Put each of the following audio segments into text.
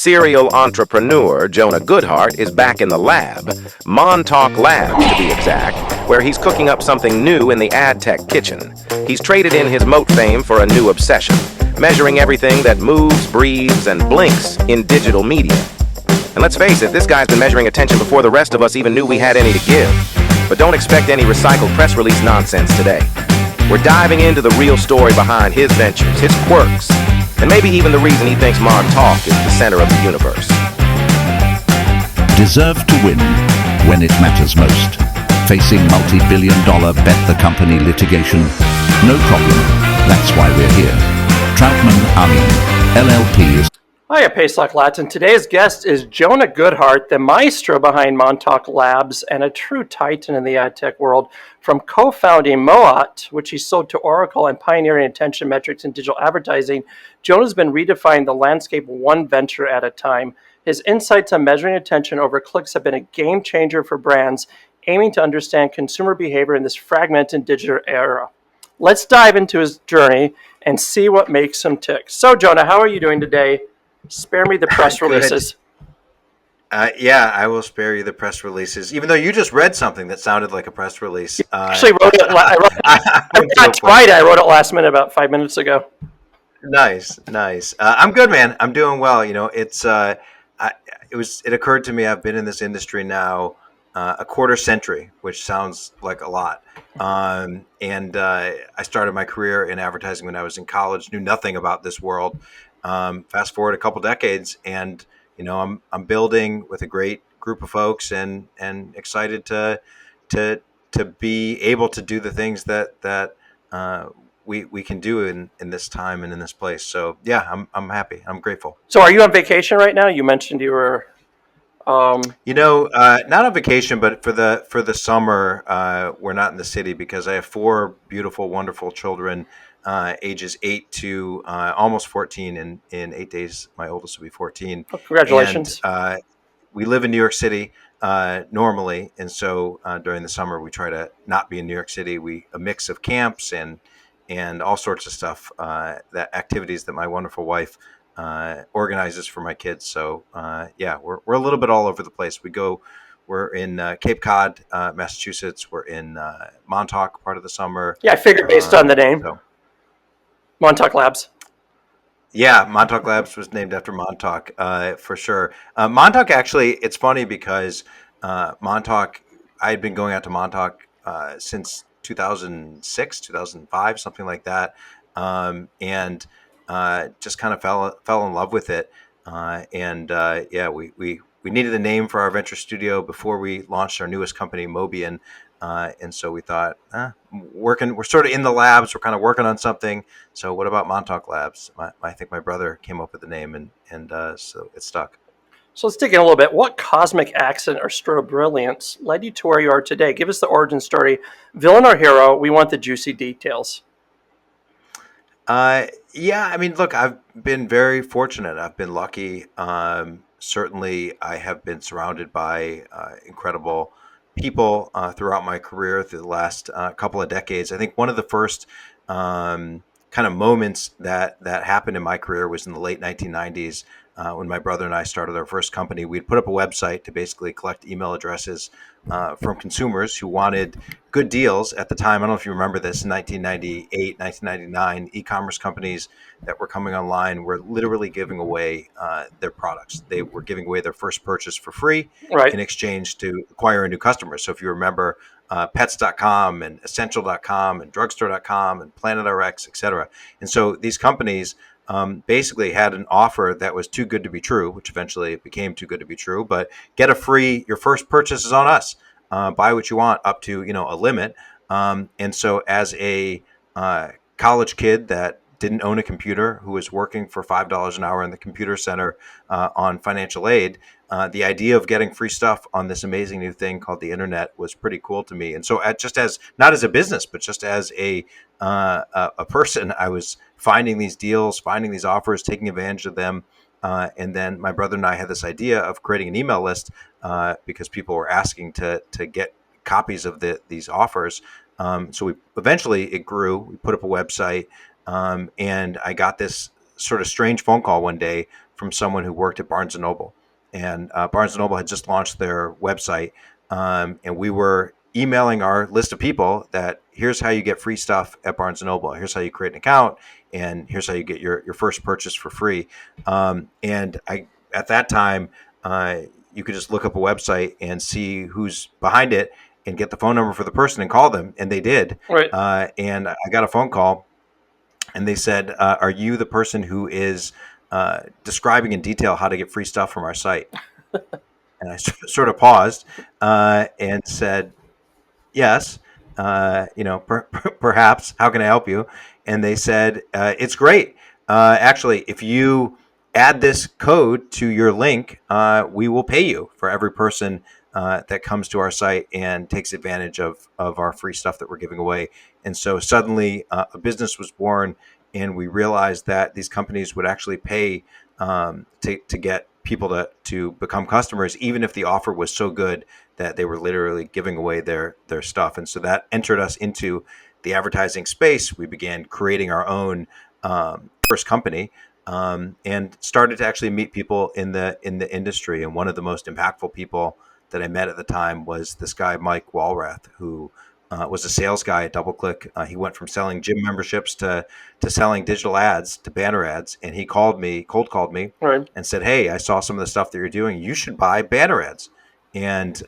Serial entrepreneur Jonah Goodhart is back in the lab, Montauk Labs to be exact, where he's cooking up something new in the ad tech kitchen. He's traded in his Moat fame for a new obsession, measuring everything that moves, breathes, and blinks in digital media. And let's face it, this guy's been measuring attention before the rest of us even knew we had any to give. But don't expect any recycled press release nonsense today. We're diving into the real story behind his ventures, his quirks, and maybe even the reason he thinks Montauk is the center of the universe. Deserve to win when it matters most. Facing multi-billion-dollar bet the company litigation? No problem. That's why we're here. Troutman Amin, LLP is... Hi, I'm Pesach Lattin. Today's guest is Jonah Goodhart, the maestro behind Montauk Labs and a true titan in the ad tech world. From co-founding Moat, which he sold to Oracle, and pioneering attention metrics in digital advertising, Jonah's been redefining the landscape one venture at a time. His insights on measuring attention over clicks have been a game changer for brands aiming to understand consumer behavior in this fragmented digital era. Let's dive into his journey and see what makes him tick. So, Jonah, how are you doing today? Spare me the press releases. Yeah, I will spare you the press releases, even though you just read something that sounded like a press release. Actually wrote it. I wrote it last minute, about 5 minutes ago. Nice. I'm good, man. I'm doing well. You know, it occurred to me I've been in this industry now a quarter century, which sounds like a lot. I started my career in advertising when I was in college, knew nothing about this world. Fast forward a couple decades, and you know I'm building with a great group of folks, and excited to be able to do the things that we can do in this time and in this place. So yeah, I'm happy. I'm grateful. So are you on vacation right now? You mentioned you were. Not on vacation, but for the summer, we're not in the city because I have four beautiful, wonderful children. Ages 8 to almost 14. In 8 days, my oldest will be 14. Oh, congratulations. And, we live in New York City normally, and so during the summer we try to not be in New York City. A mix of camps and all sorts of stuff, that activities that my wonderful wife organizes for my kids. So we're a little bit all over the place. We're in Cape Cod, Massachusetts. We're in Montauk part of the summer. Yeah, I figured based on the name. Montauk Labs. Yeah, Montauk Labs was named after Montauk, for sure. Montauk, actually, it's funny because Montauk, I had been going out to Montauk since 2006, 2005, something like that, and just kind of fell in love with it. We needed a name for our venture studio before we launched our newest company, Mobian. And so we thought, we're sort of in the labs. We're kind of working on something. So what about Montauk Labs? I think my brother came up with the name, and so it stuck. So let's dig in a little bit. What cosmic accident or stroke of brilliance led you to where you are today? Give us the origin story. Villain or hero? We want the juicy details. I mean, look, I've been very fortunate. I've been lucky. Certainly, I have been surrounded by incredible people throughout my career through the last couple of decades. I think one of the first kind of moments that happened in my career was in the late 1990s when my brother and I started our first company. We'd put up a website to basically collect email addresses from consumers who wanted good deals at the time. I don't know if you remember this, in 1998, 1999, e-commerce companies that were coming online were literally giving away their products. They were giving away their first purchase for free, right, in exchange to acquire a new customer. So if you remember, pets.com and essential.com and drugstore.com and PlanetRx, et cetera. And so these companies basically had an offer that was too good to be true, which eventually it became too good to be true, but get a free, your first purchase is on us. Buy what you want up to, a limit. And so as a college kid that didn't own a computer, who was working for $5 an hour in the computer center on financial aid, the idea of getting free stuff on this amazing new thing called the internet was pretty cool to me. And so just as, not as a business, but just as a person, I was finding these deals, finding these offers, taking advantage of them. And then my brother and I had this idea of creating an email list because people were asking to get copies of these offers. So it grew. We put up a website, and I got this sort of strange phone call one day from someone who worked at Barnes & Noble. And Barnes & Noble had just launched their website, and we were emailing our list of people that here's how you get free stuff at Barnes & Noble. Here's how you create an account, and here's how you get your first purchase for free. And at that time, you could just look up a website and see who's behind it and get the phone number for the person and call them. And they did. Right. And I got a phone call, and they said, are you the person who is describing in detail how to get free stuff from our site? And I sort of paused and said, yes, perhaps. How can I help you? And they said, it's great. Actually, if you add this code to your link, we will pay you for every person that comes to our site and takes advantage of our free stuff that we're giving away. And so suddenly a business was born, and we realized that these companies would actually pay to get people to become customers, even if the offer was so good that they were literally giving away their stuff. And so that entered us into the advertising space. We began creating our own first company, and started to actually meet people in the industry. And one of the most impactful people that I met at the time was this guy, Mike Walrath, who was a sales guy at DoubleClick. He went from selling gym memberships to selling digital ads, to banner ads. And he cold called me Right. and said, hey, I saw some of the stuff that you're doing. You should buy banner ads. And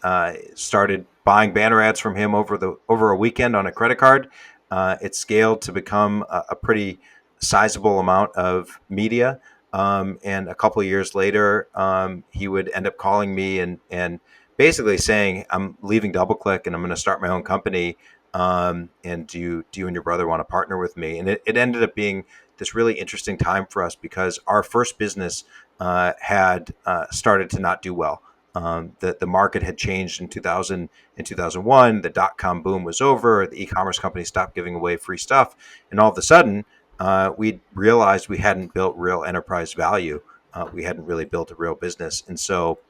started buying banner ads from him over a weekend on a credit card. It scaled to become a pretty sizable amount of media. And a couple of years later, he would end up calling me and basically saying, I'm leaving DoubleClick and I'm going to start my own company. And do you and your brother want to partner with me? And it ended up being this really interesting time for us, because our first business had started to not do well. The market had changed in 2000 and 2001. The dot-com boom was over. The e-commerce companies stopped giving away free stuff. And all of a sudden, we realized we hadn't built real enterprise value. We hadn't really built a real business. And so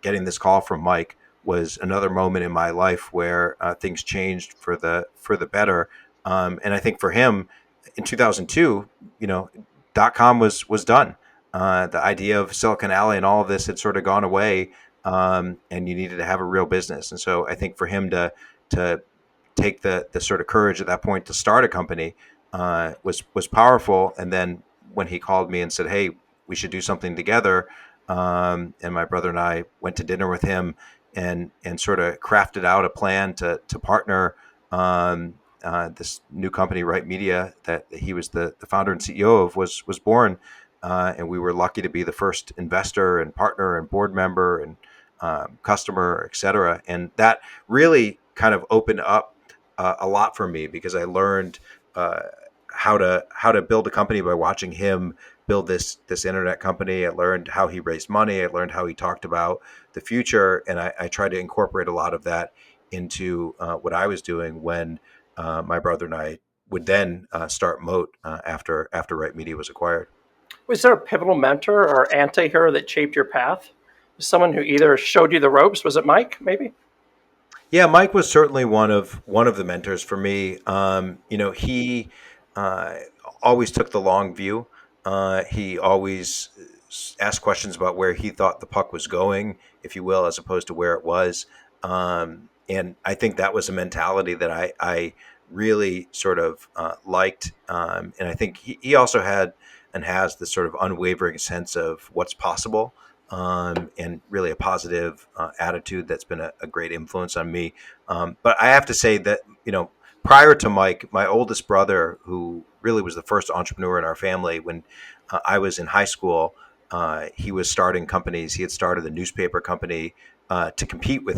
getting this call from Mike was another moment in my life where things changed for the better. And I think for him, in 2002, .com was done. The idea of Silicon Alley and all of this had sort of gone away, and you needed to have a real business. And so I think for him to take the sort of courage at that point to start a company was powerful. And then when he called me and said, hey, we should do something together, and my brother and I went to dinner with him and sort of crafted out a plan to partner this new company, Right Media, that he was the founder and CEO of, was born. And we were lucky to be the first investor and partner and board member and customer, et cetera. And that really kind of opened up a lot for me, because I learned how to build a company by watching him build this internet company. I learned how he raised money. I learned how he talked about the future. And I tried to incorporate a lot of that into what I was doing when my brother and I would then start Moat after Right Media was acquired. Was there a pivotal mentor or anti-hero that shaped your path? Someone who either showed you the ropes? Was it Mike, maybe? Yeah, Mike was certainly one of the mentors for me. He always took the long view. He always asked questions about where he thought the puck was going, if you will, as opposed to where it was. And I think that was a mentality that I really sort of liked. And I think he also had and has this sort of unwavering sense of what's possible, and really a positive attitude that's been a great influence on me. But I have to say that, prior to Mike, my oldest brother, who really was the first entrepreneur in our family, when I was in high school, he was starting companies. He had started a newspaper company to compete with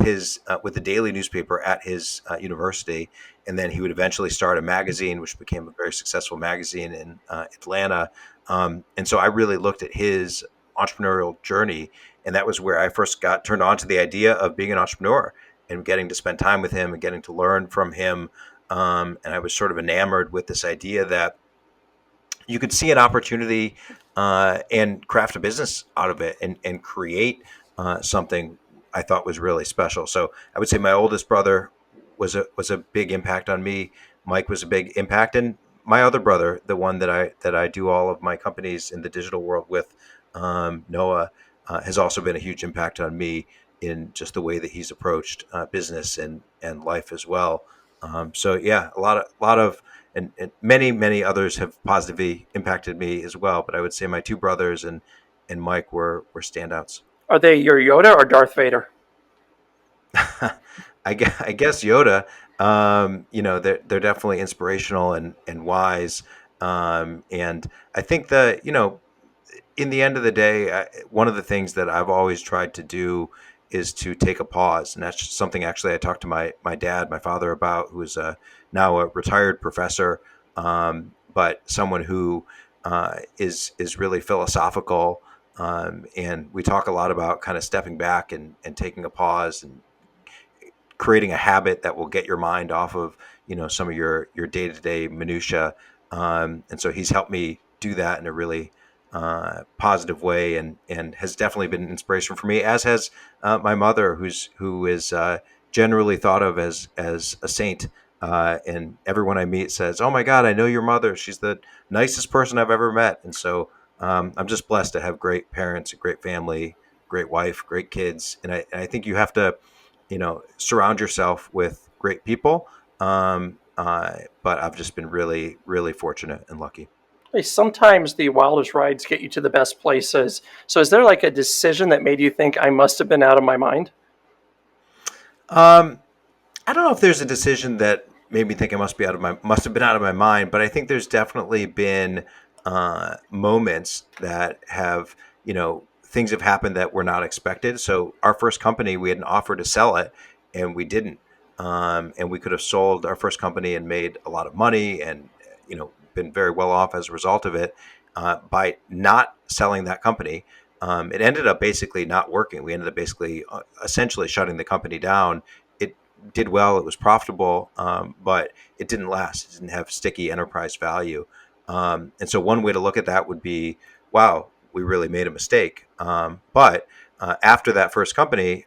with the daily newspaper at his university, and then he would eventually start a magazine, which became a very successful magazine in Atlanta. And so I really looked at his entrepreneurial journey, and that was where I first got turned on to the idea of being an entrepreneur and getting to spend time with him and getting to learn from him. And I was sort of enamored with this idea that you could see an opportunity and craft a business out of it and create something I thought was really special. So I would say my oldest brother was a big impact on me. Mike was a big impact, and my other brother, the one that I do all of my companies in the digital world with, Noah, has also been a huge impact on me in just the way that he's approached business and life as well. So yeah, and many others have positively impacted me as well. But I would say my two brothers and Mike were standouts. Are they your Yoda or Darth Vader? I guess Yoda. They're definitely inspirational and wise. And I think that in the end of the day, one of the things that I've always tried to do is to take a pause, and that's something actually I talked to my dad, my father about, who is now a retired professor, but someone who is really philosophical. And we talk a lot about kind of stepping back and taking a pause and creating a habit that will get your mind off of some of your day-to-day minutia. And so he's helped me do that in a really positive way, and has definitely been an inspiration for me, as has my mother, who is generally thought of as a saint. And everyone I meet says, "Oh my God, I know your mother. She's the nicest person I've ever met." And so I'm just blessed to have great parents, a great family, great wife, great kids. And I think you have to surround yourself with great people. But I've just been really, really fortunate and lucky. Hey, sometimes the wildest rides get you to the best places. So is there like a decision that made you think I must have been out of my mind? Um, I don't know if there's a decision that made me think I must have been out of my mind, but I think there's definitely been moments that have, things have happened that were not expected. So our first company, we had an offer to sell it, and we didn't. And we could have sold our first company and made a lot of money, and been very well off as a result of it. By not selling that company, it ended up basically not working. We ended up basically essentially shutting the company down. It did well, it was profitable, but it didn't last. It didn't have sticky enterprise value. And so one way to look at that would be, wow, we really made a mistake. But after that first company,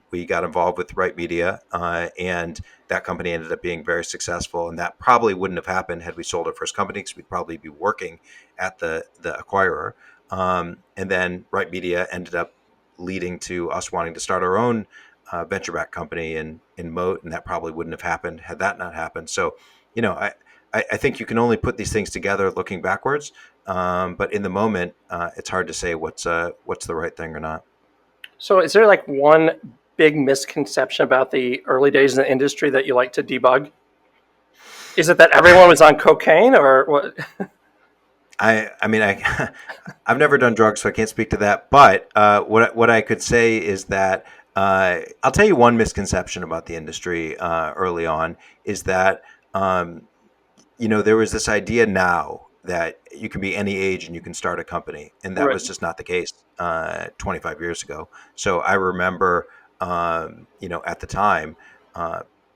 we got involved with Right Media, and that company ended up being very successful. And that probably wouldn't have happened had we sold our first company, because we'd probably be working at the acquirer. And then Right Media ended up leading to us wanting to start our own venture-backed company in Moat, and that probably wouldn't have happened had that not happened. So, I think you can only put these things together looking backwards, but in the moment, it's hard to say what's the right thing or not. So is there like one big misconception about the early days in the industry that you like to debug? Is it that everyone was on cocaine or what? I mean, I've never done drugs, so I can't speak to that. But what I could say is that I'll tell you one misconception about the industry early on is that there was this idea now that you can be any age and you can start a company, and that Right. was just not the case 25 years ago. So I remember, at the time,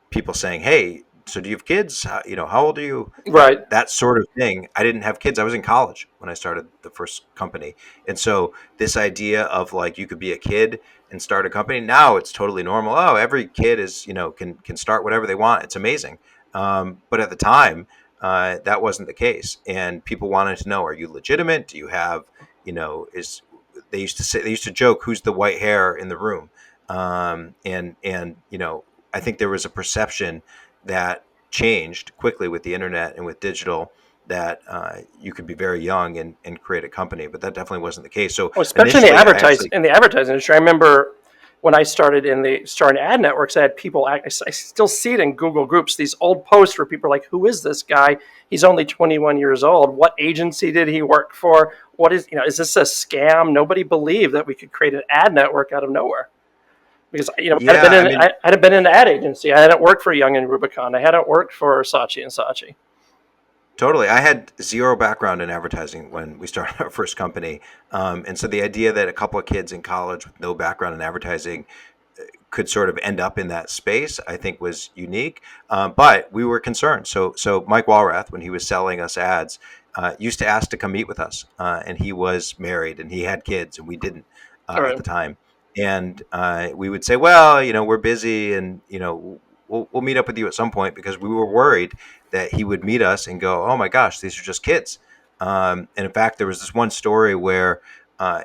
people saying, "Hey, so do you have kids? How old are you?" Right. That sort of thing. I didn't have kids. I was in college when I started the first company, and so this idea of like you could be a kid and start a company, now it's totally normal. Oh, every kid is can start whatever they want. It's amazing. But at the time, that wasn't the case, and people wanted to know: are you legitimate? Do you have is they used to joke, who's the white hair in the room? And I think there was a perception that changed quickly with the internet and with digital, that you could be very young and create a company, but that definitely wasn't the case. So Well, especially initially, I actually, in the advertising industry. I remember when I started in the starting ad networks, I had people. I still see it in Google groups. These old posts where people are like, "Who is this guy? He's only 21 years old. What agency did he work for? What is this a scam?" Nobody believed that we could create an ad network out of nowhere. Because yeah, I mean, I hadn't been in an ad agency. I hadn't worked for Young and Rubicon. I hadn't worked for Saatchi and Saatchi. totally. I had zero background in advertising when we started our first company. And so the idea that a couple of kids in college with no background in advertising could sort of end up in that space, I think was unique. But we were concerned. So Mike Walrath, when he was selling us ads, used to ask to come meet with us. And he was married and he had kids, and we didn't All at right. the time. And we would say, well, we're busy, and we'll meet up with you at some point, because we were worried that he would meet us and go, oh my gosh, these are just kids. And in fact, there was this one story where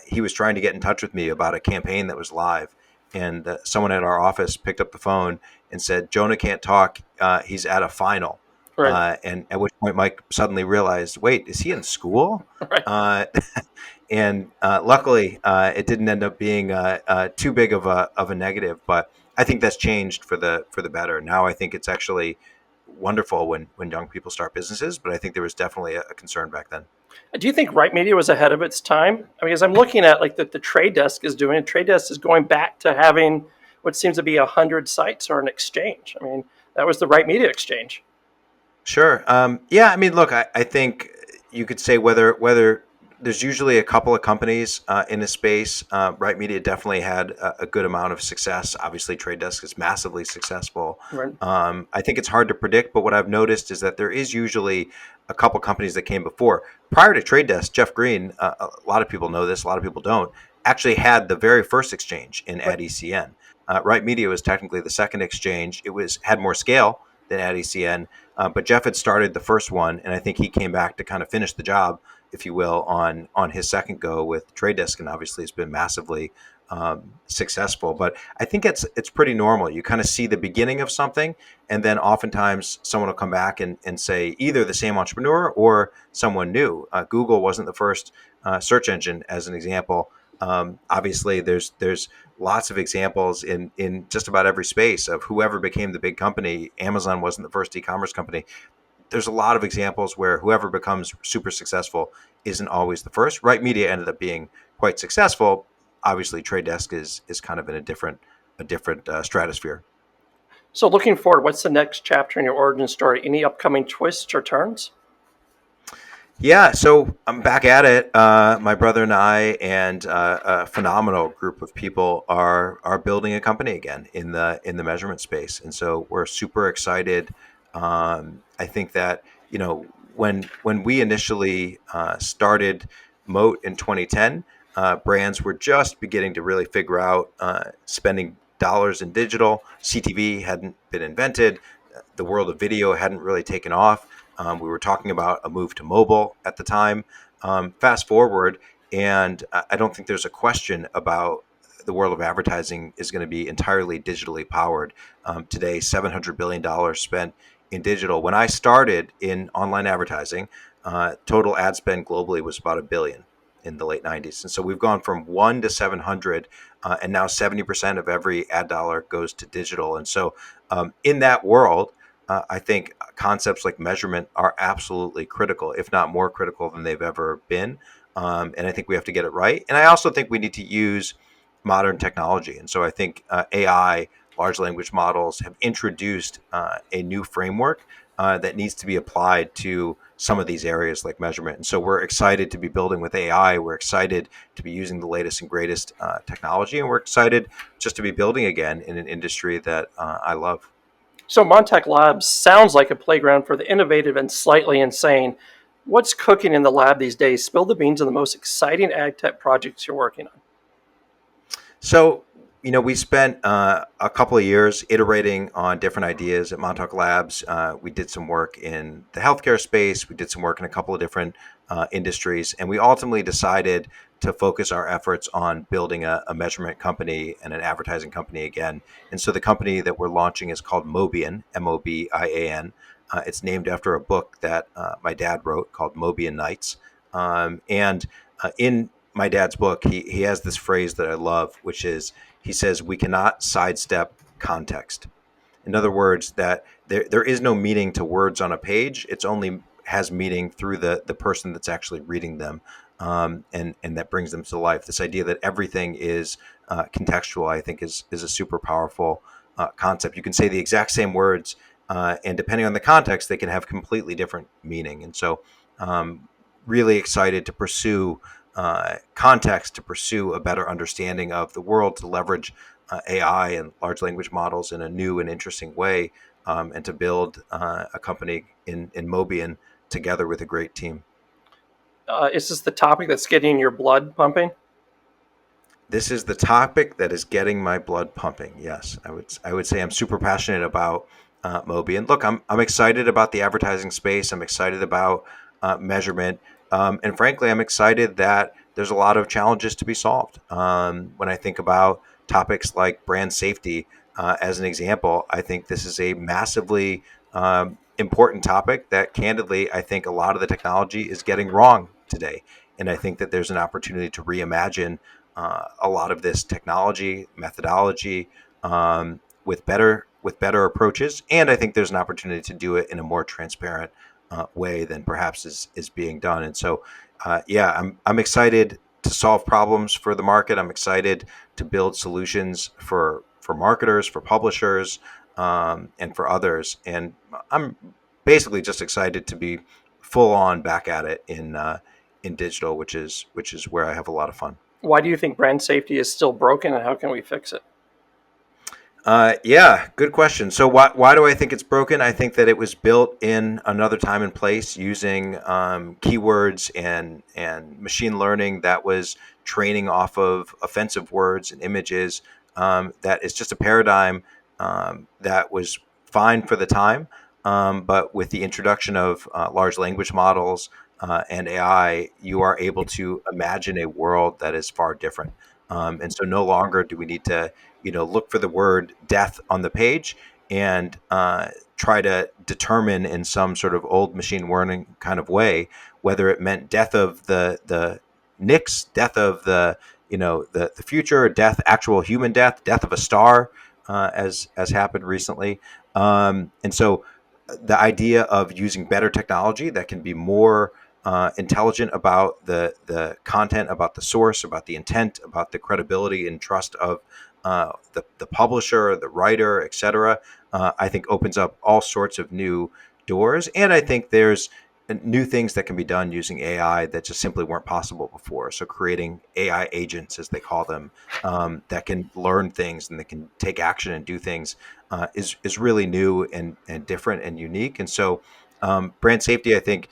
he was trying to get in touch with me about a campaign that was live. And someone at our office picked up the phone and said, Jonah can't talk. He's at a final. Right. And at which point Mike suddenly realized, wait, is he in school? Right. Uh, and luckily, it didn't end up being too big of a negative. But I think that's changed for the better. Now I think it's actually wonderful when young people start businesses. But I think there was definitely a concern back then. Do you think Right Media was ahead of its time? I mean, as I'm looking at like the Trade Desk is doing, Trade Desk is going back to having what seems to be 100 sites or an exchange. I mean, that was the Right Media exchange. Sure. Yeah. I mean, look, I think you could say whether there's usually a couple of companies in the space. Right Media definitely had a good amount of success. Obviously, Trade Desk is massively successful. Right. I think it's hard to predict, but what I've noticed is that there is usually a couple companies that came before. Prior to Trade Desk, Jeff Green, a lot of people know this, a lot of people don't, actually had the very first exchange in AdECN. Right Media was technically the second exchange. It had more scale than AdECN. But Jeff had started the first one, and I think he came back to kind of finish the job, if you will, on his second go with Trade Desk, and obviously it's been massively successful. But I think it's pretty normal. You kind of see the beginning of something, and then oftentimes someone will come back and say either the same entrepreneur or someone new. Google wasn't the first search engine, as an example. Obviously, there's lots of examples in just about every space of whoever became the big company. Amazon wasn't the first e-commerce company. There's a lot of examples where whoever becomes super successful isn't always the first. Right Media ended up being quite successful. Obviously, Trade Desk is kind of in a different stratosphere. So looking forward, what's the next chapter in your origin story? Any upcoming twists or turns? Yeah, so I'm back at it. My brother and I and a phenomenal group of people are building a company again in the measurement space, and so we're super excited. I think that when we initially started Moat in 2010, brands were just beginning to really figure out spending dollars in digital. CTV hadn't been invented. The world of video hadn't really taken off. We were talking about a move to mobile at the time. Fast forward, and I don't think there's a question about the world of advertising is going to be entirely digitally powered. Today, $700 billion spent in digital. When I started in online advertising, total ad spend globally was about $1 billion in the late 90s. And so we've gone from 1 to 700, and now 70% of every ad dollar goes to digital. And so in that world, I think concepts like measurement are absolutely critical, if not more critical than they've ever been. And I think we have to get it right. And I also think we need to use modern technology. And so I think AI, large language models, have introduced a new framework that needs to be applied to some of these areas like measurement. And so we're excited to be building with AI. We're excited to be using the latest and greatest technology. And we're excited just to be building again in an industry that I love. So Montech Labs sounds like a playground for the innovative and slightly insane. What's cooking in the lab these days? Spill the beans on the most exciting ag tech projects you're working on. So, we spent a couple of years iterating on different ideas at Montauk Labs. We did some work in the healthcare space. We did some work in a couple of different industries. And we ultimately decided to focus our efforts on building a measurement company and an advertising company again. And so the company that we're launching is called Mobian, Mobian. It's named after a book that my dad wrote called Mobian Nights. In my dad's book, he has this phrase that I love, which is, he says, we cannot sidestep context. In other words, that there is no meaning to words on a page. It's only has meaning through the person that's actually reading them. And that brings them to life. This idea that everything is contextual, I think, is a super powerful concept. You can say the exact same words, and depending on the context, they can have completely different meaning. And so really excited to pursue context, to pursue a better understanding of the world, to leverage AI and large language models in a new and interesting way, and to build a company in Mobian together with a great team. Is this the topic that's getting your blood pumping? This is the topic that is getting my blood pumping. Yes, I would say I'm super passionate about Mobian. Look, I'm excited about the advertising space. I'm excited about measurement. And frankly, I'm excited that there's a lot of challenges to be solved. When I think about topics like brand safety, as an example, I think this is a massively important topic that, candidly, I think a lot of the technology is getting wrong today. And I think that there's an opportunity to reimagine a lot of this technology methodology with better approaches. And I think there's an opportunity to do it in a more transparent way than perhaps is being done. And so, yeah, I'm excited to solve problems for the market. I'm excited to build solutions for marketers, for publishers, and for others. And I'm basically just excited to be full on back at it in digital, which is where I have a lot of fun. Why do you think brand safety is still broken, and how can we fix it? Yeah, good question. So why do I think it's broken? I think that it was built in another time and place using keywords and machine learning that was training off of offensive words and images. That is just a paradigm that was fine for the time, but with the introduction of large language models and AI, you are able to imagine a world that is far different. And so no longer do we need to look for the word death on the page and try to determine in some sort of old machine learning kind of way whether it meant death of the Knicks, death of the future, death, actual human death, death of a star, as happened recently. And so the idea of using better technology that can be more intelligent about the content, about the source, about the intent, about the credibility and trust of the publisher, the writer, etc. I think opens up all sorts of new doors, and I think there's new things that can be done using AI that just simply weren't possible before. So creating AI agents, as they call them, that can learn things and that can take action and do things is really new and different and unique. And so brand safety, I think,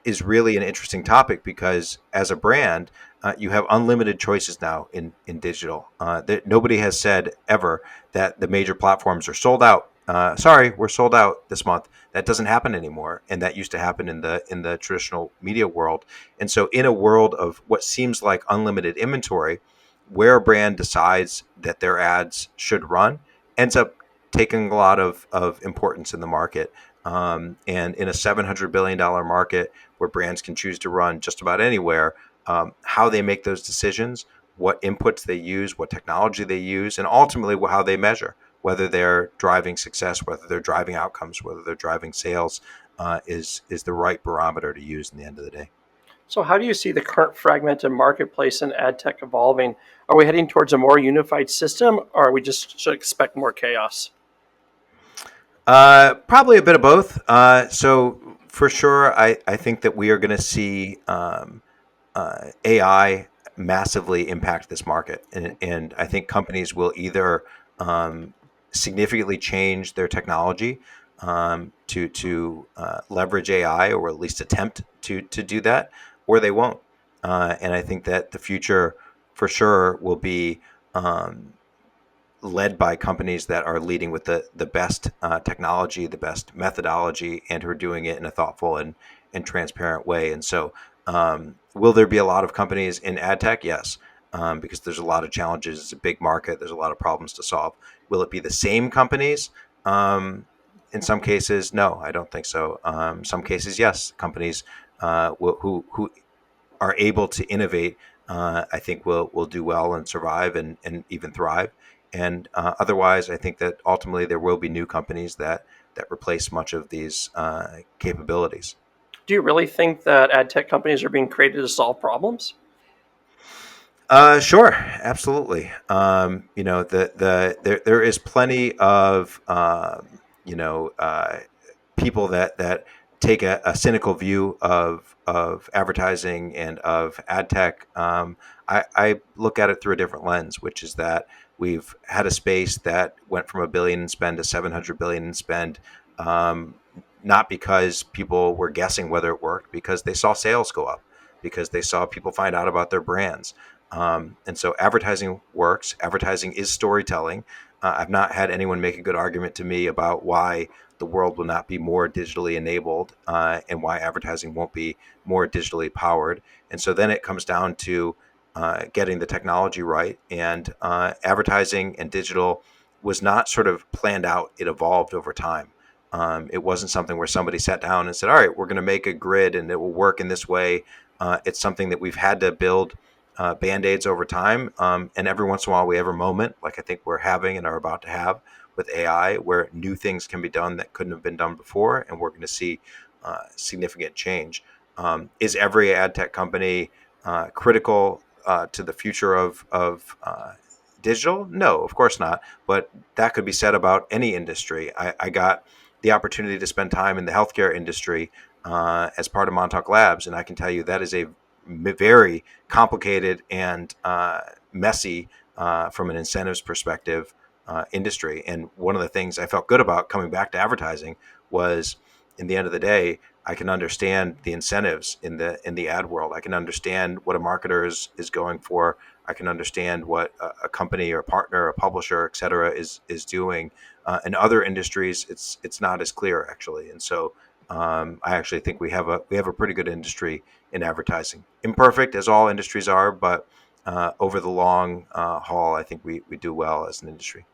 is really an interesting topic because as a brand, you have unlimited choices now in digital. Nobody has said ever that the major platforms are sold out. Sorry, we're sold out this month. That doesn't happen anymore, and that used to happen in the traditional media world. And so, in a world of what seems like unlimited inventory, where a brand decides that their ads should run ends up taking a lot of importance in the market. And in a $700 billion market where brands can choose to run just about anywhere, how they make those decisions, what inputs they use, what technology they use, and ultimately how they measure whether they're driving success, whether they're driving outcomes, whether they're driving sales, is the right barometer to use in the end of the day. So, how do you see the current fragmented marketplace and ad tech evolving? Are we heading towards a more unified system, or are we just should expect more chaos? Probably a bit of both. So for sure, I think that we are going to see AI massively impact this market, and I think companies will either significantly change their technology to leverage AI, or at least attempt to do that, or they won't. And I think that the future, for sure, will be led by companies that are leading with the best technology, the best methodology, and who are doing it in a thoughtful and transparent way. And so, will there be a lot of companies in ad tech? Yes, because there's a lot of challenges. It's a big market. There's a lot of problems to solve. Will it be the same companies? In some cases, no, I don't think so. Some cases, yes, companies who are able to innovate, I think will do well and survive and even thrive. And otherwise, I think that ultimately there will be new companies that replace much of these capabilities. Do you really think that ad tech companies are being created to solve problems? Sure, absolutely. There is plenty of people that take a cynical view of advertising and of ad tech. I look at it through a different lens, which is that we've had a space that went from $1 billion in spend to $700 billion in spend, not because people were guessing whether it worked, because they saw sales go up, because they saw people find out about their brands. And so advertising works. Advertising is storytelling. I've not had anyone make a good argument to me about why the world will not be more digitally enabled, and why advertising won't be more digitally powered. And so then it comes down to getting the technology right. And advertising and digital was not sort of planned out; it evolved over time. It wasn't something where somebody sat down and said, "All right, we're going to make a grid and it will work in this way." It's something that we've had to build band-aids over time. And every once in a while we have a moment like I think we're having and are about to have with AI where new things can be done that couldn't have been done before. And we're going to see significant change. Is every ad tech company critical to the future of digital? No, of course not. But that could be said about any industry. I got the opportunity to spend time in the healthcare industry as part of Montauk Labs, and I can tell you that is a very complicated and messy from an incentives perspective industry. And one of the things I felt good about coming back to advertising was, in the end of the day, I can understand the incentives in the ad world. I can understand what a marketer is going for. I can understand what a company or a partner, a publisher, et cetera, is doing. In other industries, it's not as clear actually. And so I actually think we have a pretty good industry in advertising. Imperfect as all industries are, but over the long haul, I think we do well as an industry.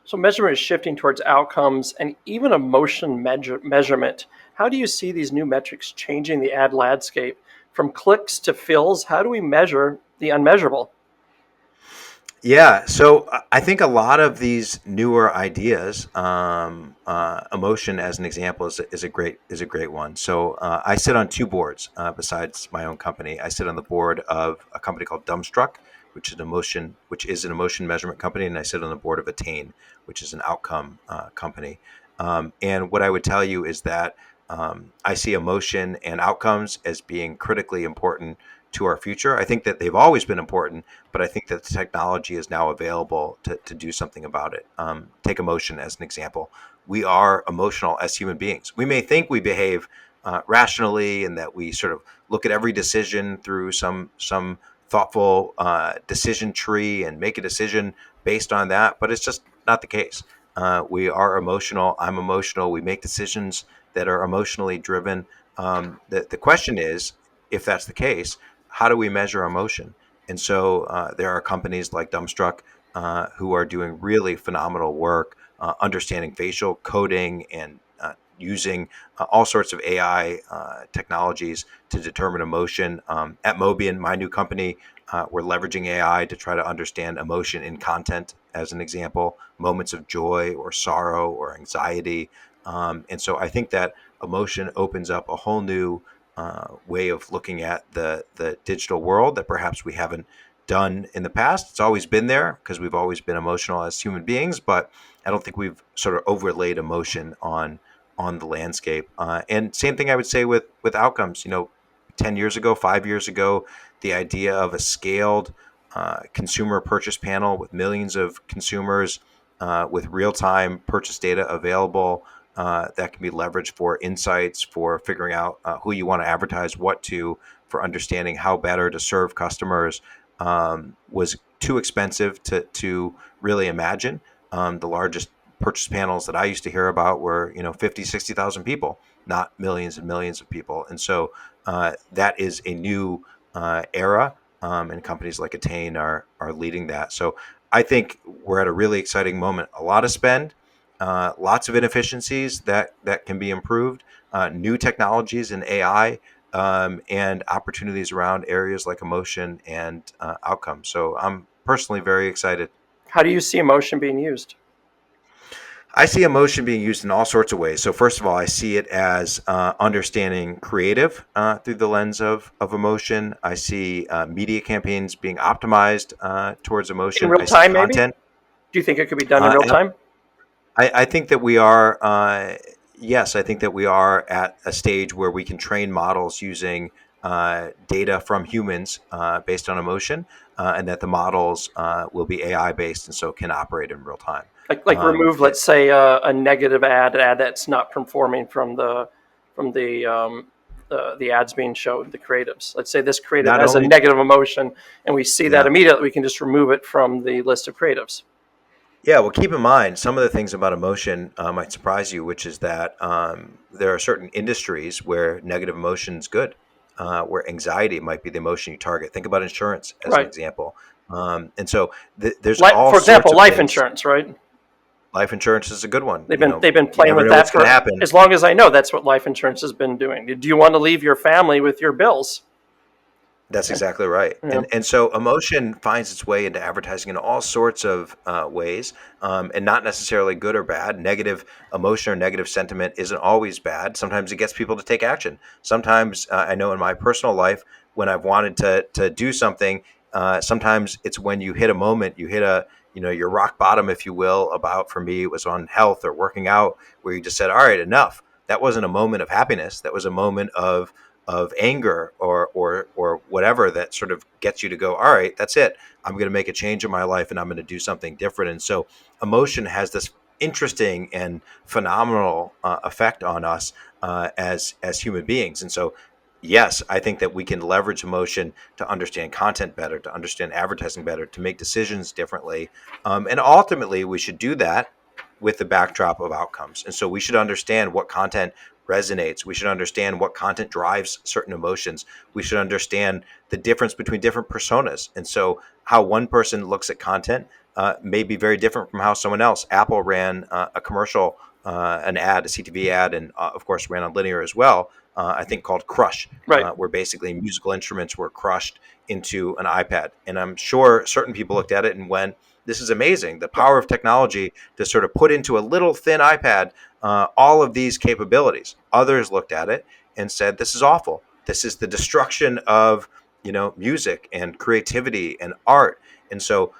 So measurement is shifting towards outcomes and even emotion measurement. How do you see these new metrics changing the ad landscape? From clicks to fills, how do we measure the unmeasurable? Yeah, so I think a lot of these newer ideas, emotion as an example, is a great one. So I sit on two boards besides my own company. I sit on the board of a company called Dumbstruck, which is an emotion measurement company, and I sit on the board of Attain, which is an outcome company. And what I would tell you is that I see emotion and outcomes as being critically important to our future. I think that they've always been important, but I think that the technology is now available to do something about it. Take emotion as an example. We are emotional as human beings. We may think we behave rationally and that we sort of look at every decision through some thoughtful decision tree and make a decision based on that, but it's just not the case. We are emotional. I'm emotional. We make decisions that are emotionally driven. The question is, if that's the case, how do we measure emotion? And so there are companies like Dumbstruck who are doing really phenomenal work understanding facial coding and using all sorts of AI technologies to determine emotion. At Mobian, my new company, we're leveraging AI to try to understand emotion in content, as an example, moments of joy or sorrow or anxiety. And so I think that emotion opens up a whole new way of looking at the digital world that perhaps we haven't done in the past. It's always been there because we've always been emotional as human beings, but I don't think we've sort of overlaid emotion on the landscape. And same thing I would say with outcomes. 10 years ago, 5 years ago, the idea of a scaled consumer purchase panel with millions of consumers with real-time purchase data available that can be leveraged for insights, for figuring out who you want to advertise what to, for understanding how better to serve customers, was too expensive to really imagine. The largest purchase panels that I used to hear about were 50, 60,000 people, not millions and millions of people. And so that is a new era, and companies like Attain are leading that. So I think we're at a really exciting moment. A lot of spend, lots of inefficiencies that can be improved, new technologies in AI, and opportunities around areas like emotion and outcomes. So I'm personally very excited. How do you see emotion being used? I see emotion being used in all sorts of ways. So first of all, I see it as understanding creative through the lens of emotion. I see media campaigns being optimized towards In emotion. real I see time, maybe? content. Do you think it could be done in real time? I think that we are, yes, I think that we are at a stage where we can train models using data from humans based on emotion, and that the models will be AI based and so can operate in real time. Like remove, let's say, a negative ad that's not performing from the ads being shown, the creatives. Let's say this creative Not has a only, negative emotion, and we see that yeah. immediately. We can just remove it from the list of creatives. Yeah, well, keep in mind some of the things about emotion might surprise you, which is that there are certain industries where negative emotion is good, where anxiety might be the emotion you target. Think about insurance as an Right. example. And so there's Like, all for sorts example, of life things. insurance, right? Life insurance is a good one. They've been You playing never with know that what's going to for happen. as long as I know. That's what life insurance has been doing. Do you want to leave your family with your bills? That's exactly right. Yeah. And so emotion finds its way into advertising in all sorts of ways, and not necessarily good or bad. Negative emotion or negative sentiment isn't always bad. Sometimes it gets people to take action. Sometimes I know in my personal life when I've wanted to do something, sometimes it's when you hit a moment, you hit your rock bottom, if you will. About for me, it was on health or working out, where you just said, "All right, enough." That wasn't a moment of happiness. That was a moment of anger or whatever that sort of gets you to go, all right, that's it. I'm going to make a change in my life and I'm going to do something different. And so emotion has this interesting and phenomenal effect on us as human beings. And so yes, I think that we can leverage emotion to understand content better, to understand advertising better, to make decisions differently. And ultimately, we should do that with the backdrop of outcomes. And so we should understand what content resonates. We should understand what content drives certain emotions. We should understand the difference between different personas. And so how one person looks at content may be very different from how someone else. Apple ran a commercial, an ad, a CTV ad, and of course ran on linear as well, I think called Crush, Right. where basically musical instruments were crushed into an iPad. And I'm sure certain people looked at it and went, this is amazing. The power of technology to sort of put into a little thin iPad all of these capabilities. Others looked at it and said, this is awful. This is the destruction of, music and creativity and art. And so,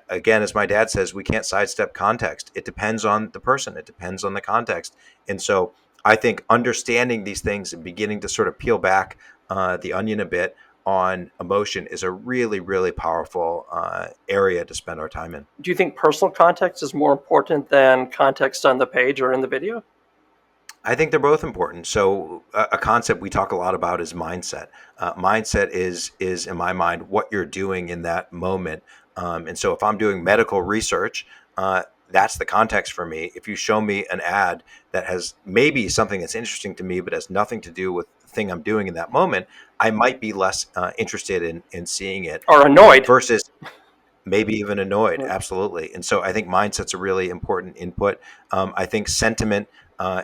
again, as my dad says, we can't sidestep context. It depends on the person. It depends on the context. And so I think understanding these things and beginning to sort of peel back the onion a bit on emotion is a really, really powerful area to spend our time in. Do you think personal context is more important than context on the page or in the video? I think they're both important. So a concept we talk a lot about is mindset. Mindset is in my mind what you're doing in that moment. And so if I'm doing medical research, that's the context for me. If you show me an ad that has maybe something that's interesting to me, but has nothing to do with the thing I'm doing in that moment, I might be less interested in seeing it Or annoyed? versus maybe even annoyed. Yeah. Absolutely. And so I think mindset's a really important input. I think sentiment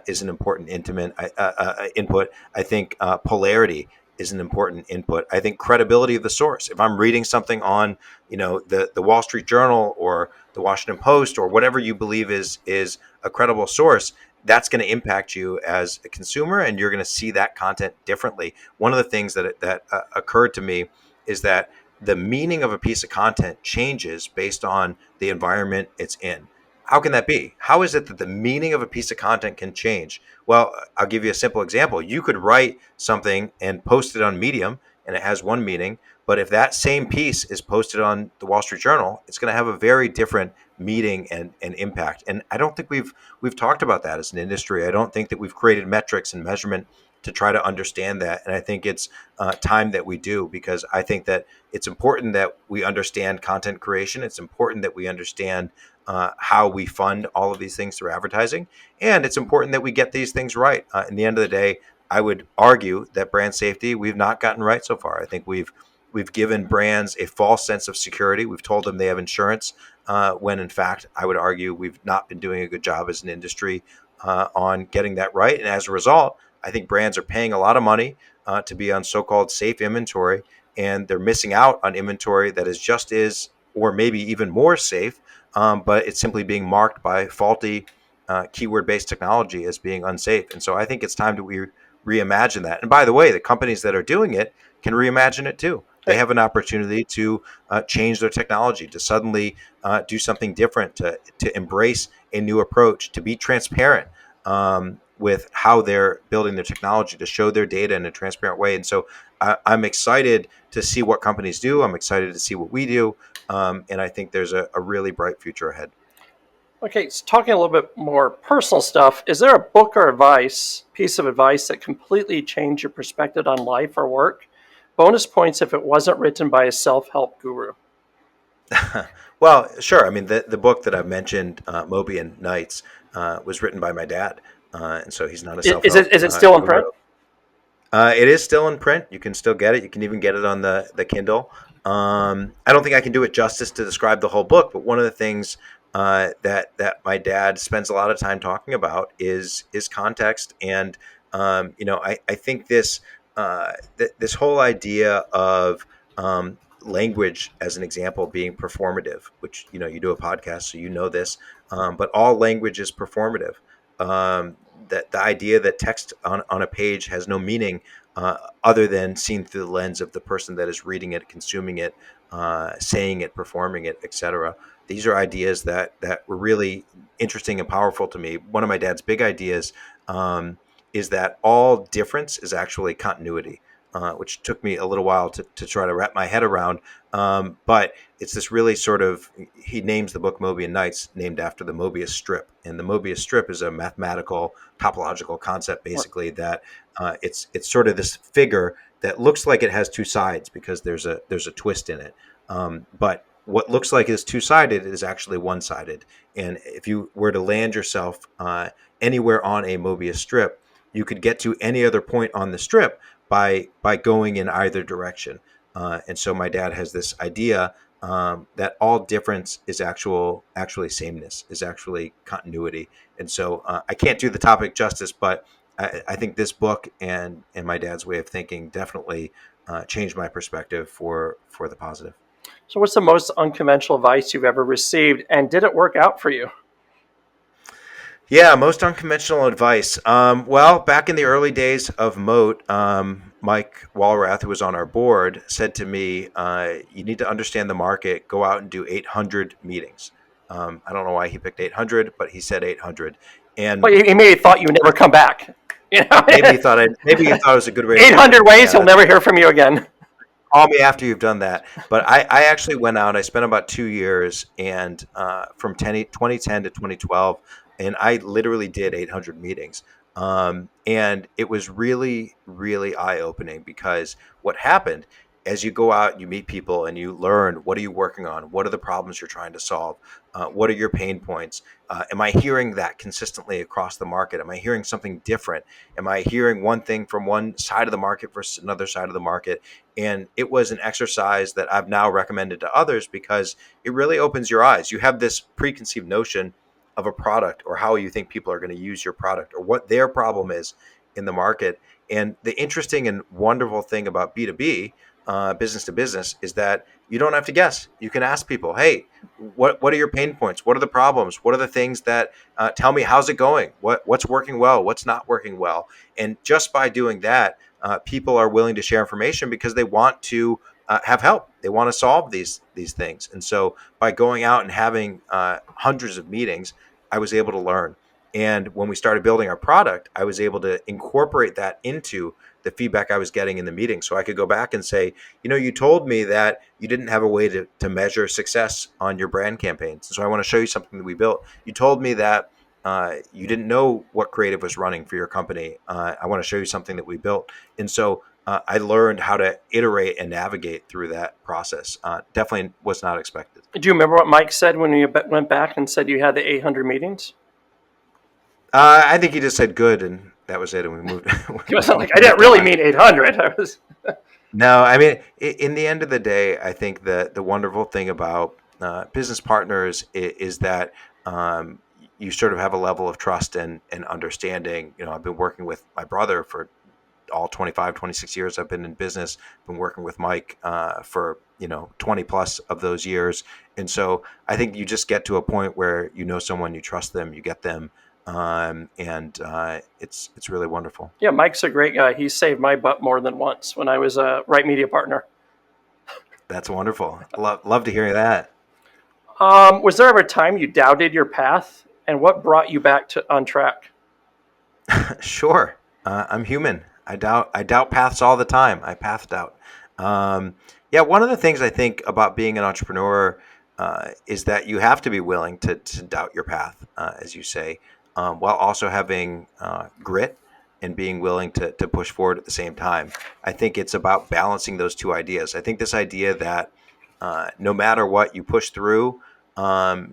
is an important input. I think polarity is an important input. I think credibility of the source. If I'm reading something on, the Wall Street Journal or the Washington Post or whatever you believe is a credible source, that's going to impact you as a consumer, and you're going to see that content differently. One of the things that occurred to me is that the meaning of a piece of content changes based on the environment it's in. How can that be? How is it that the meaning of a piece of content can change? Well, I'll give you a simple example. You could write something and post it on Medium and it has one meaning, but if that same piece is posted on the Wall Street Journal, it's going to have a very different meaning and impact. And I don't think we've talked about that as an industry. I don't think that we've created metrics and measurement to try to understand that. And I think it's time that we do, because I think that it's important that we understand content creation. It's important that we understand how we fund all of these things through advertising. And it's important that we get these things right. In the end of the day, I would argue that brand safety, we've not gotten right so far. I think we've given brands a false sense of security. We've told them they have insurance, when in fact, I would argue we've not been doing a good job as an industry on getting that right. And as a result, I think brands are paying a lot of money to be on so-called safe inventory, and they're missing out on inventory that is just as, or maybe even more safe, but it's simply being marked by faulty keyword-based technology as being unsafe. And so I think it's time that we reimagine that. And by the way, the companies that are doing it can reimagine it too. They have an opportunity to change their technology, to suddenly do something different, to embrace a new approach, to be transparent with how they're building their technology, to show their data in a transparent way. And so I'm excited to see what companies do. I'm excited to see what we do. And I think there's a really bright future ahead. Okay, so talking a little bit more personal stuff, is there a book or piece of advice that completely changed your perspective on life or work? Bonus points if it wasn't written by a self-help guru. Well, sure. I mean, the book that I've mentioned, Mobian Nights, was written by my dad, and so he's not a self help Is it still in print? guru. It is still in print. You can still get it. You can even get it on the Kindle. I don't think I can do it justice to describe the whole book, but one of the things that my dad spends a lot of time talking about is context, and I think this whole idea of language as an example being performative, which you do a podcast, so this, but all language is performative. That the idea that text on a page has no meaning other than seen through the lens of the person that is reading it, consuming it, saying it, performing it, etc. These are ideas that were really interesting and powerful to me. One of my dad's big ideas is that all difference is actually continuity, which took me a little while to try to wrap my head around. But it's this really sort of, he names the book Mobian Nights named after the Mobius strip. And the Mobius strip is a mathematical topological concept, basically, that it's sort of this figure that looks like it has two sides because there's a twist in it. But what looks like is two-sided is actually one-sided. And if you were to land yourself anywhere on a Mobius strip, you could get to any other point on the strip by going in either direction. And so my dad has this idea that all difference is actually sameness, is actually continuity. And so I can't do the topic justice, but I think this book and my dad's way of thinking definitely changed my perspective for the positive. So, what's the most unconventional advice you've ever received, and did it work out for you? Yeah, most unconventional advice. Well, back in the early days of Moat, Mike Walrath, who was on our board, said to me, you need to understand the market, go out and do 800 meetings. I don't know why he picked 800, but he said 800. And Well, he maybe thought you would never come back. maybe he thought it was a good way. 800 ways yeah, he'll never hear from you again. Call me after you've done that. But I actually went out. I spent about 2 years, and from 2010 to 2012, and I literally did 800 meetings. And it was really, really eye opening because what happened as you go out, you meet people and you learn, what are you working on? What are the problems you're trying to solve? What are your pain points? Am I hearing that consistently across the market? Am I hearing something different? Am I hearing one thing from one side of the market versus another side of the market? And it was an exercise that I've now recommended to others because it really opens your eyes. You have this preconceived notion of a product or how you think people are going to use your product or what their problem is in the market. And the interesting and wonderful thing about B2B, business to business, is that you don't have to guess. You can ask people, hey, what are your pain points? What are the problems? What are the things that tell me, how's it going? What's working well? What's not working well? And just by doing that, people are willing to share information because they want to have help. They want to solve these things. And so by going out and having hundreds of meetings, I was able to learn. And when we started building our product, I was able to incorporate that into the feedback I was getting in the meeting. So I could go back and say, you told me that you didn't have a way to measure success on your brand campaigns. So I want to show you something that we built. You told me that you didn't know what creative was running for your company. I want to show you something that we built. And so I learned how to iterate and navigate through that process. Definitely was not expected. Do you remember what Mike said when you went back and said you had the 800 meetings? I think he just said good, and that was it, and we moved. He was like, I didn't really mean 800. I was. No, I mean, in the end of the day, I think that the wonderful thing about business partners is that you sort of have a level of trust and understanding. I've been working with my brother for all 25, 26 years I've been in business, been working with Mike for 20 plus of those years. And so I think you just get to a point where someone, you trust them, you get them. And it's really wonderful. Yeah, Mike's a great guy. He saved my butt more than once when I was a Right Media partner. That's wonderful. Love to hear that. Was there ever a time you doubted your path, and what brought you back on track? Sure. I'm human. I doubt paths all the time. I path doubt. Yeah, one of the things I think about being an entrepreneur is that you have to be willing to doubt your path, as you say, while also having grit and being willing to push forward at the same time. I think it's about balancing those two ideas. I think this idea that no matter what you push through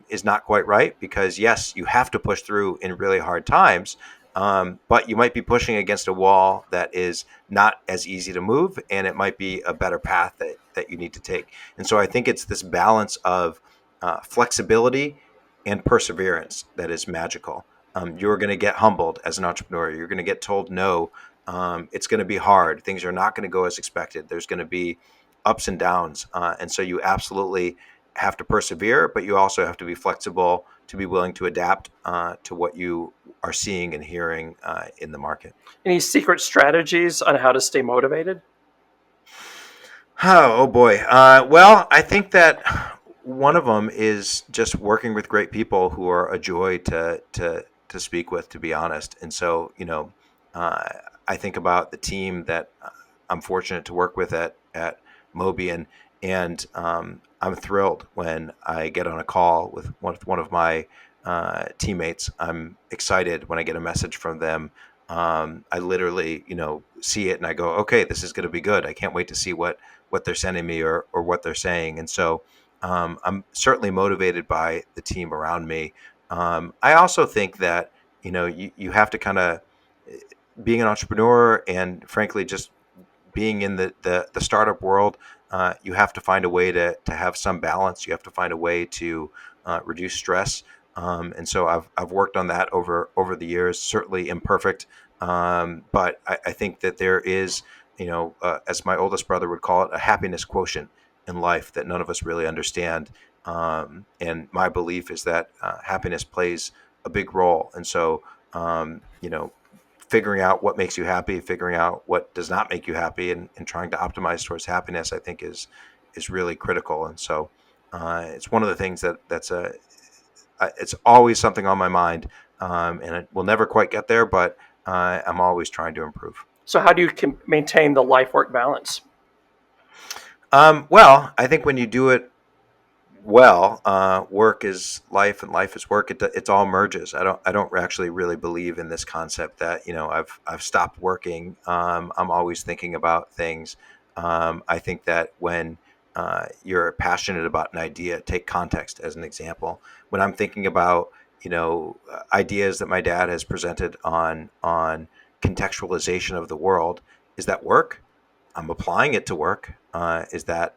is not quite right, because yes, you have to push through in really hard times, but you might be pushing against a wall that is not as easy to move, and it might be a better path that you need to take. And so I think it's this balance of flexibility and perseverance that is magical. You're going to get humbled as an entrepreneur. You're going to get told no. It's going to be hard. Things are not going to go as expected. There's going to be ups and downs. And so you absolutely have to persevere, but you also have to be flexible to be willing to adapt to what you are seeing and hearing in the market. Any secret strategies on how to stay motivated? Oh boy. Well, I think that one of them is just working with great people who are a joy to speak with, to be honest. And so, uh, I think about the team that I'm fortunate to work with at Mobian, and I'm thrilled when I get on a call with one of my teammates. I'm excited when I get a message from them. I literally, see it and I go, okay, this is going to be good. I can't wait to see what they're sending me or what they're saying. And so I'm certainly motivated by the team around me. I also think that, you have to kind of, being an entrepreneur and frankly, just being in the startup world, you have to find a way to have some balance. You have to find a way to reduce stress. And so I've worked on that over the years, certainly imperfect. But I think that there is, as my oldest brother would call it, a happiness quotient in life that none of us really understand. And my belief is that happiness plays a big role. And so, figuring out what makes you happy, figuring out what does not make you happy, and trying to optimize towards happiness, I think is really critical. And so it's one of the things it's always something on my mind, and it will never quite get there, but I'm always trying to improve. So how do you maintain the life-work balance? Well, I think when you do it well, work is life and life is work. It all merges. I don't actually really believe in this concept that I've stopped working. I'm always thinking about things. I think that when you're passionate about an idea, take context as an example. When I'm thinking about ideas that my dad has presented on contextualization of the world, is that work? I'm applying it to work. Is that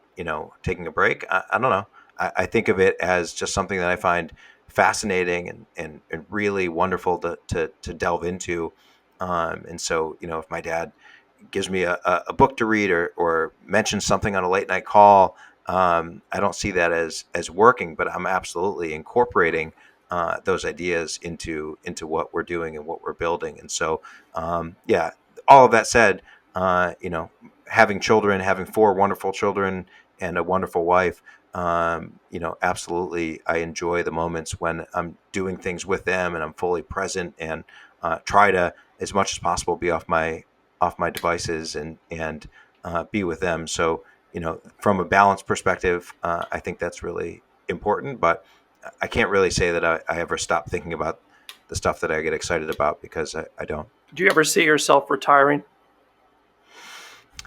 taking a break? I don't know. I think of it as just something that I find fascinating and really wonderful to delve into. And so, if my dad gives me a book to read or mentions something on a late night call, I don't see that as working, but I'm absolutely incorporating those ideas into what we're doing and what we're building. And so, yeah, all of that said, having children, having 4 wonderful children and a wonderful wife, absolutely, I enjoy the moments when I'm doing things with them and I'm fully present and try to, as much as possible, be off my devices and be with them. So, from a balance perspective, I think that's really important. But I can't really say that I ever stop thinking about the stuff that I get excited about, because I don't. Do you ever see yourself retiring?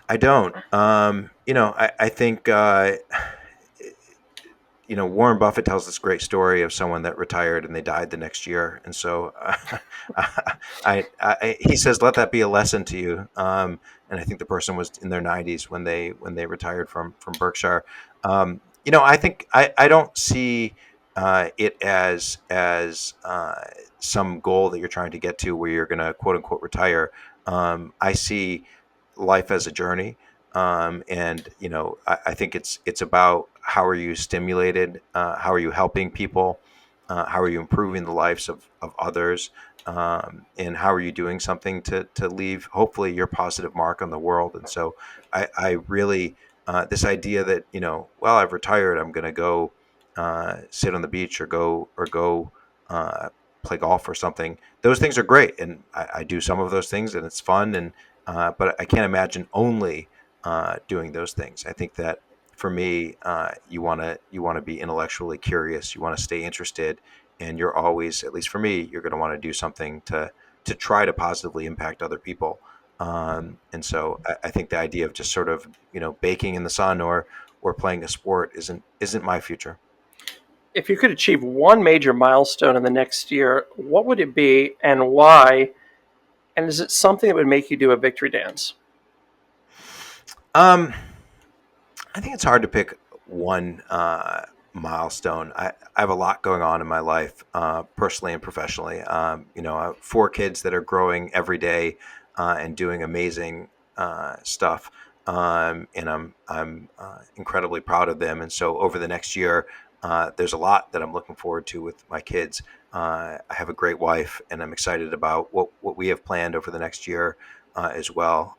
I don't. I think, Warren Buffett tells this great story of someone that retired and they died the next year. And so he says, let that be a lesson to you. And I think the person was in their 90s when they retired from Berkshire. I think I don't see it as some goal that you're trying to get to where you're going to quote unquote retire. I see life as a journey. And I think it's about how are you stimulated, how are you helping people, how are you improving the lives of others, and how are you doing something to leave hopefully your positive mark on the world. And so I really this idea that well, I've retired, I'm going to go sit on the beach or go play golf or something. Those things are great, and I do some of those things, and it's fun. And but I can't imagine only doing those things. I think that for me, you want to be intellectually curious. You want to stay interested, and you're always, at least for me, you're going to want to do something to try to positively impact other people. And so I think the idea of just sort of baking in the sun or playing a sport isn't my future. If you could achieve one major milestone in the next year, what would it be and why? And is it something that would make you do a victory dance? Um, I think it's hard to pick one milestone. I have a lot going on in my life, personally and professionally. I have 4 kids that are growing every day and doing amazing stuff, and I'm incredibly proud of them. And so over the next year, there's a lot that I'm looking forward to with my kids. I have a great wife, and I'm excited about what we have planned over the next year as well.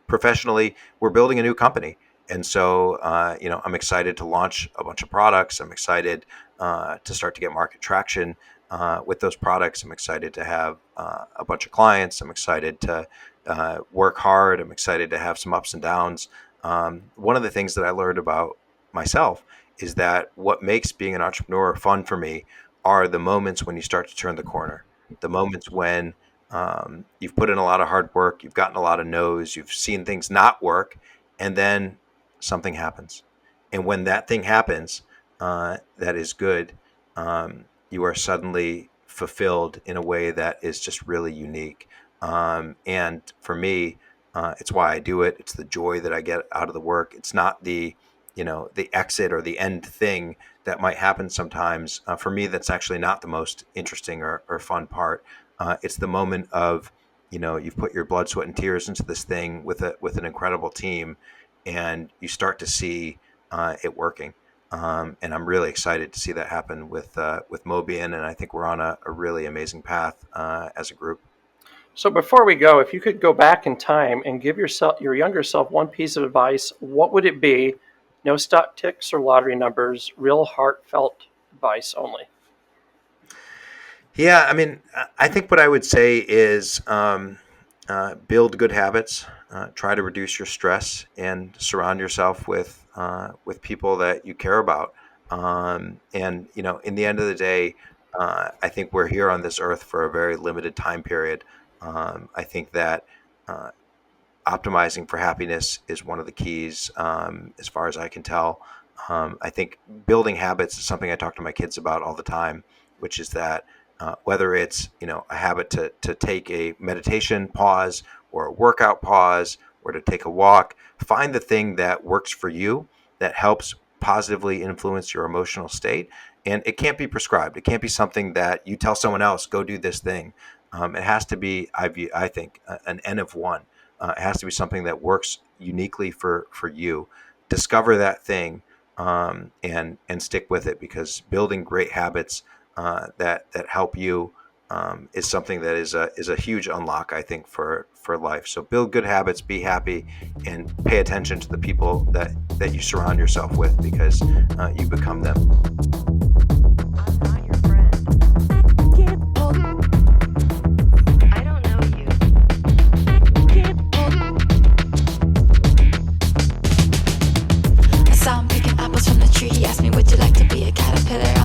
Professionally, we're building a new company. And so, I'm excited to launch a bunch of products. I'm excited to start to get market traction with those products. I'm excited to have a bunch of clients. I'm excited to work hard. I'm excited to have some ups and downs. One of the things that I learned about myself is that what makes being an entrepreneur fun for me are the moments when you start to turn the corner, the moments when you've put in a lot of hard work, you've gotten a lot of no's, you've seen things not work, and then something happens. And when that thing happens, that is good, you are suddenly fulfilled in a way that is just really unique. And for me, it's why I do it. It's the joy that I get out of the work. It's not the exit or the end thing that might happen sometimes. For me, that's actually not the most interesting or fun part. It's the moment of, you've put your blood, sweat, and tears into this thing with an incredible team, and you start to see it working. And I'm really excited to see that happen with Mobian, and I think we're on a really amazing path as a group. So before we go, if you could go back in time and give your younger self one piece of advice, what would it be? No stock ticks or lottery numbers, real heartfelt advice only. Yeah, I mean, I think what I would say is build good habits, try to reduce your stress, and surround yourself with people that you care about. And in the end of the day, I think we're here on this earth for a very limited time period. I think that optimizing for happiness is one of the keys, as far as I can tell. I think building habits is something I talk to my kids about all the time, which is that whether it's a habit to take a meditation pause or a workout pause or to take a walk, find the thing that works for you, that helps positively influence your emotional state. And it can't be prescribed. It can't be something that you tell someone else, go do this thing. It has to be, I think, an N of one. It has to be something that works uniquely for you. Discover that thing and stick with it, because building great habits that help you is something that is a huge unlock, I think, for life. So build good habits, be happy, and pay attention to the people that you surround yourself with, because you become them. I'm not your friend. I don't know you. I saw him picking apples from the tree. He asked me, would you like to be a caterpillar